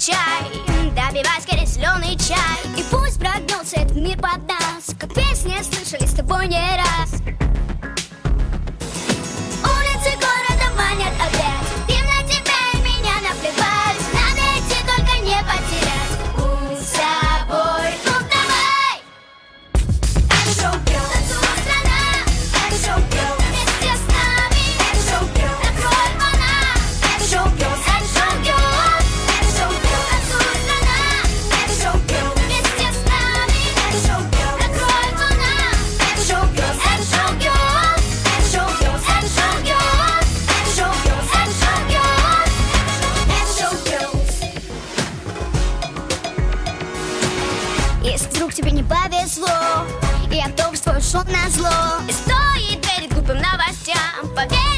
чай, добивать скорее зеленый чай. И пусть прогнется этот мир под нас, как песни слышали с тобой не раз. Улицы города манят опять, им на тебя и меня наплевать. Надо идти, только не потерять путь с собой. Ну давай! Это шоу-герл, танцует страна. Это шоу-герл, вместе с нами. Это шоу-герл, накрой волна. Это шоу-герл, это шоу-герл. Это шоу-герл, танцует страна. Это шоу-герл, вместе с нами. Это шоу-герл, накрой волна. Это шоу-герл, это шоу-герл. Это шоу-герл, это шоу-герл. Это шоу-герл, это шоу-герл. Это шоу-герл. Если вдруг тебе не повезло, и автобус твой ушел назло, и стоит перед глупым новостям, поверь.